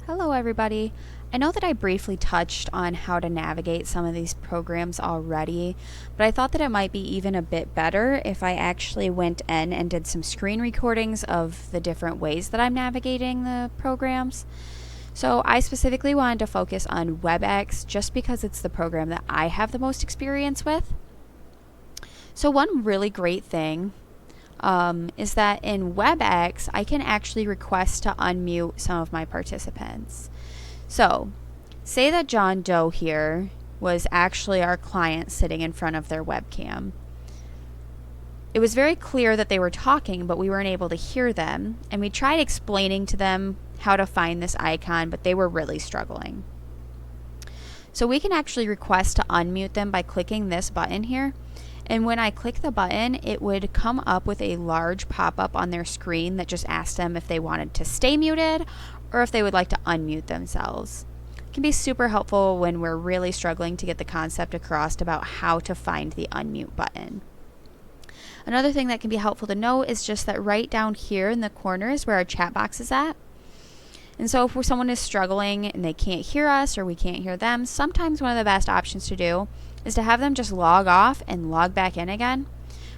Hello everybody. I know that I briefly touched on how to navigate some of these programs already, but I thought that it might be even a bit better if I actually went in and did some screen recordings of the different ways that I'm navigating the programs. So I specifically wanted to focus on Webex just because it's the program that I have the most experience with. So one really great thing is that in Webex, I can actually request to unmute some of my participants. So, say that John Doe here was actually our client sitting in front of their webcam. It was very clear that they were talking, but we weren't able to hear them, and we tried explaining to them how to find this icon, but they were really struggling. So we can actually request to unmute them by clicking this button here. And when I click the button, it would come up with a large pop-up on their screen that just asked them if they wanted to stay muted or if they would like to unmute themselves. It can be super helpful when we're really struggling to get the concept across about how to find the unmute button. Another thing that can be helpful to know is just that right down here in the corner is where our chat box is at. And so if someone is struggling and they can't hear us or we can't hear them, sometimes one of the best options to do is to have them just log off and log back in again.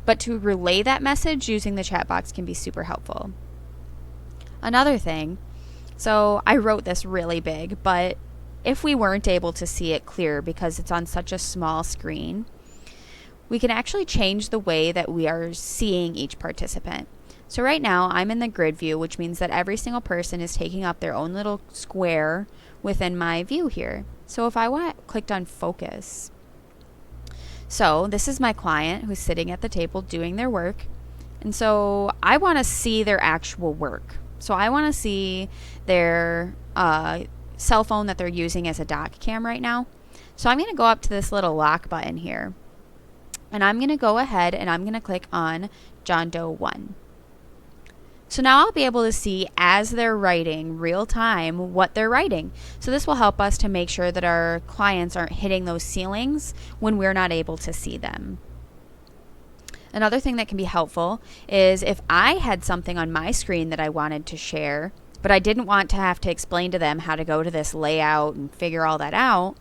But to relay that message using the chat box can be super helpful. Another thing, so I wrote this really big, but if we weren't able to see it clear because it's on such a small screen, we can actually change the way that we are seeing each participant. So right now I'm in the grid view, which means that every single person is taking up their own little square within my view here. So if I clicked on focus, so this is my client who's sitting at the table doing their work. And so I want to see their actual work. So I want to see their cell phone that they're using as a dock cam right now. So I'm going to go up to this little lock button here. And I'm going to go ahead and I'm going to click on John Doe 1. So now I'll be able to see as they're writing real time what they're writing. So this will help us to make sure that our clients aren't hitting those ceilings when we're not able to see them. Another thing that can be helpful is if I had something on my screen that I wanted to share, but I didn't want to have to explain to them how to go to this layout and figure all that out,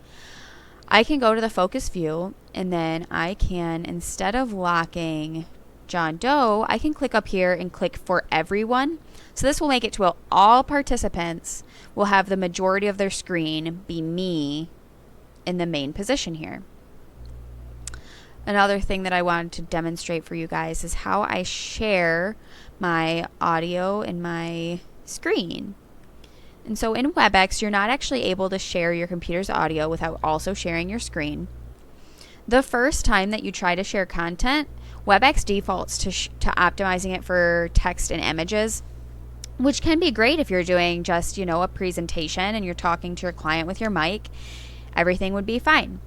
I can go to the focus view and then I can, instead of locking John Doe, I can click up here and click for everyone. So this will make it to where all participants will have the majority of their screen be me in the main position here. Another thing that I wanted to demonstrate for you guys is how I share my audio in my screen. And so in Webex, you're not actually able to share your computer's audio without also sharing your screen. The first time that you try to share content, Webex defaults to optimizing it for text and images, which can be great if you're doing just, a presentation and you're talking to your client with your mic. Everything would be fine.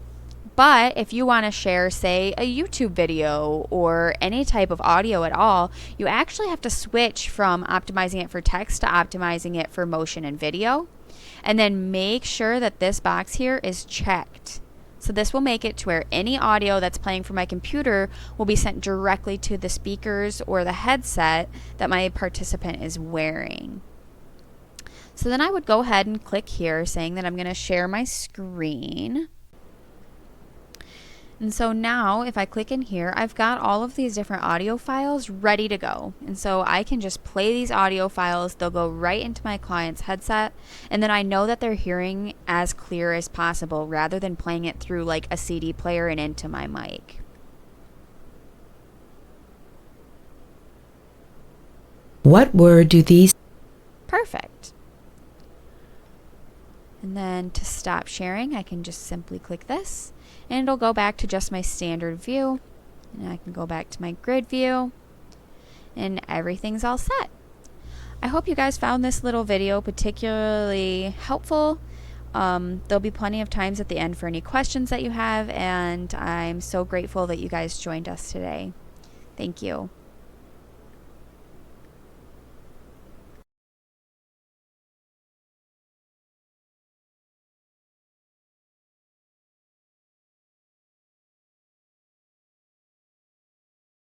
But if you want to share, say, a YouTube video or any type of audio at all, you actually have to switch from optimizing it for text to optimizing it for motion and video. And then make sure that this box here is checked. So this will make it to where any audio that's playing from my computer will be sent directly to the speakers or the headset that my participant is wearing. So then I would go ahead and click here saying that I'm going to share my screen. And so now if I click in here, I've got all of these different audio files ready to go. And so I can just play these audio files. They'll go right into my client's headset. And then I know that they're hearing as clear as possible rather than playing it through like a CD player and into my mic. What word do these? Perfect. And then to stop sharing, I can just simply click this. And it'll go back to just my standard view. And I can go back to my grid view. And everything's all set. I hope you guys found this little video particularly helpful. There'll be plenty of times at the end for any questions that you have. And I'm so grateful that you guys joined us today. Thank you.